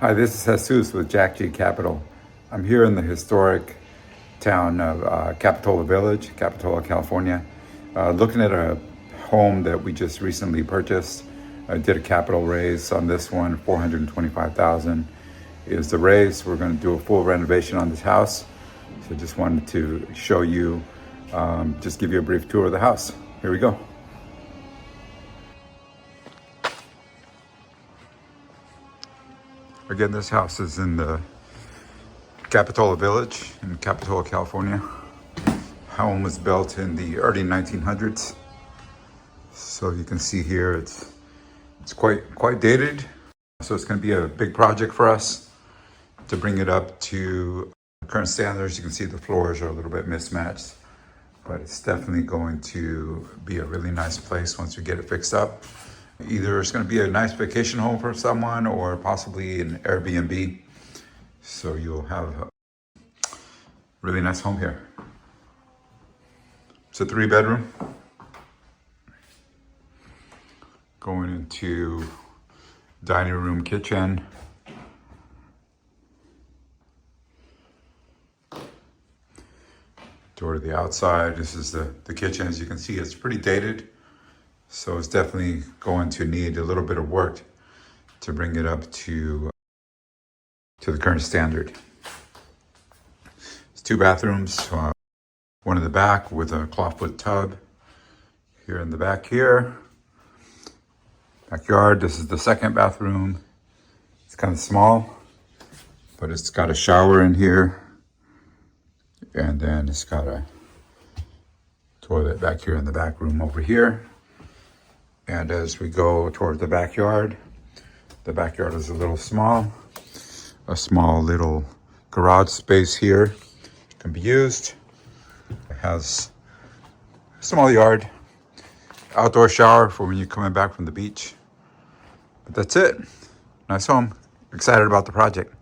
Hi, this is Jesus with Jack G Capital. I'm here in the historic town of Capitola Village, Capitola, California, looking at a home that we just recently purchased. I did a capital raise on this one, $425,000 is the raise. We're going to do a full renovation on this house. So just wanted to show you, just give you a brief tour of the house. Here we go. Again, this house is in the Capitola Village in Capitola, California. Home was built in the early 1900s. So you can see here it's quite dated. So it's going to be a big project for us to bring it up to current standards. You can see the floors are a little bit mismatched, but it's definitely going to be a really nice place once we get it fixed up. Either it's going to be a nice vacation home for someone or possibly an Airbnb. So you'll have a really nice home here. It's a 3-bedroom. Going into dining room, kitchen. Door to the outside. This is the kitchen. As you can see, it's pretty dated. So it's definitely going to need a little bit of work to bring it up to the current standard. It's 2 bathrooms, one in the back with a clawfoot tub. Here in the back here. Backyard, this is the 2nd bathroom. It's kind of small, but it's got a shower in here. And then it's got a toilet back here in the back room over here. And as we go toward the backyard is a little small. A small little garage space here can be used. It has a small yard, outdoor shower for when you're coming back from the beach. But that's it. Nice home. Excited about the project.